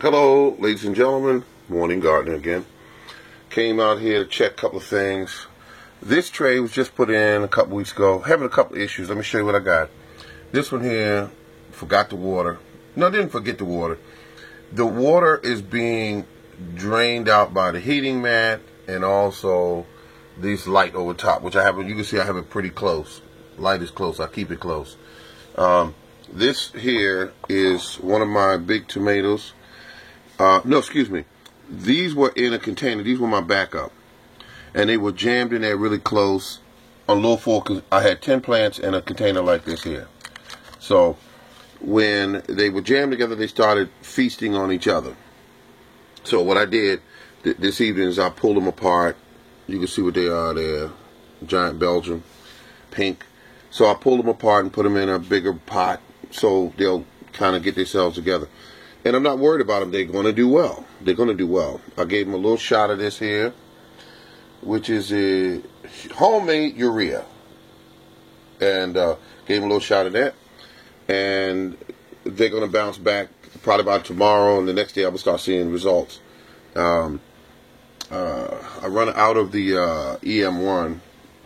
Hello, ladies and gentlemen. Morning gardener again. Came out here to check a couple of things. This tray was just put in a couple weeks ago. Having a couple of issues. Let me show you what I got. This one here, forgot the water. No, I didn't forget the water. The water is being drained out by the heating mat and also this light over top, which I have. You can see I have it pretty close. Light is close. I keep it close. This here is one of my big tomatoes. No, excuse me. These were in a container. These were my backup. And they were jammed in there really close on low floor because I had 10 plants in a container like this here. So when they were jammed together, they started feasting on each other. So what I did this evening is I pulled them apart. You can see what they are there. Giant Belgium, pink. So I pulled them apart and put them in a bigger pot so they'll kind of get themselves together. And I'm not worried about them. They're going to do well. They're going to do well. I gave them a little shot of this here, which is a homemade urea. And gave them a little shot of that. And they're going to bounce back probably about tomorrow. And the next day I will start seeing results. I run out of the EM1.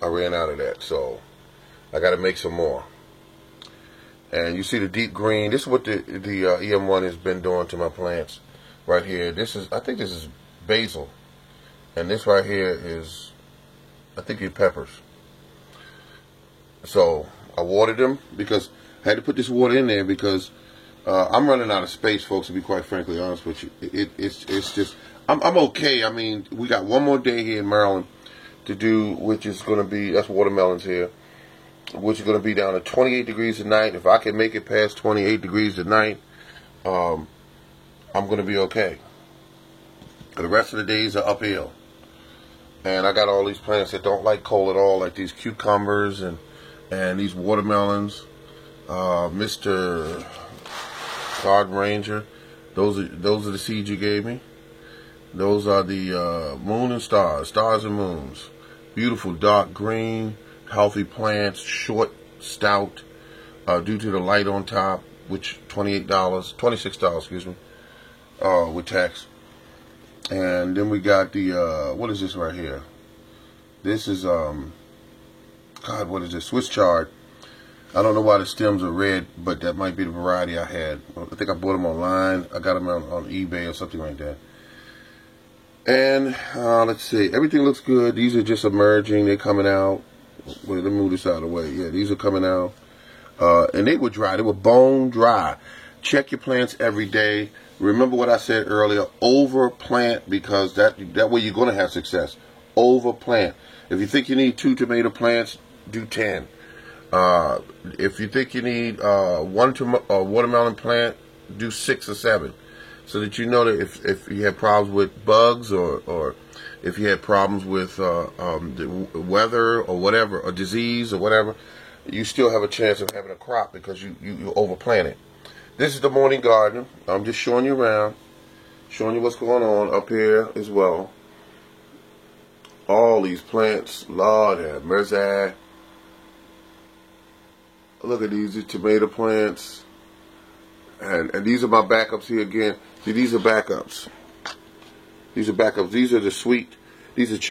I ran out of that. So I got to make some more. And you see the deep green. This is what the EM1 has been doing to my plants right here. This is, I think this is basil. And this right here is, I think it's peppers. So I watered them because I had to put this water in there because I'm running out of space, folks, to be quite frankly honest with you. It's just, I'm okay. I mean, we got one more day here in Maryland to do, which is going to be, that's watermelons here, which is going to be down to 28 degrees at night. If I can make it past 28 degrees at night, I'm going to be okay. The rest of the days are uphill. And I got all these plants that don't like cold at all, like these cucumbers and these watermelons. Mr. Garden Ranger, those are the seeds you gave me. Those are the moon and stars, stars and moons. Beautiful dark green. Healthy plants, short, stout, due to the light on top, which $26, excuse me, with tax. And then we got the, what is this right here? This is, God, what is this? Swiss chard. I don't know why the stems are red, but that might be the variety I had. I think I bought them online. I got them on eBay or something like that. And, let's see, everything looks good. These are just emerging. They're coming out. Wait, let me move this out of the way. Yeah, these are coming out. And they were dry. They were bone dry. Check your plants every day. Remember what I said earlier. Overplant, because that way you're going to have success. Overplant. If you think you need 2 tomato plants, do 10. If you think you need one watermelon plant, do 6 or 7. So that you know that if you have problems with bugs or if you had problems with the weather or whatever, or disease or whatever, you still have a chance of having a crop because you overplant it. This is the morning garden. I'm just showing you around, showing you what's going on up here as well. All these plants, Lord have mercy. Look at these tomato plants. And these are my backups here again. See, these are backups. These are backups. These are the sweet. These are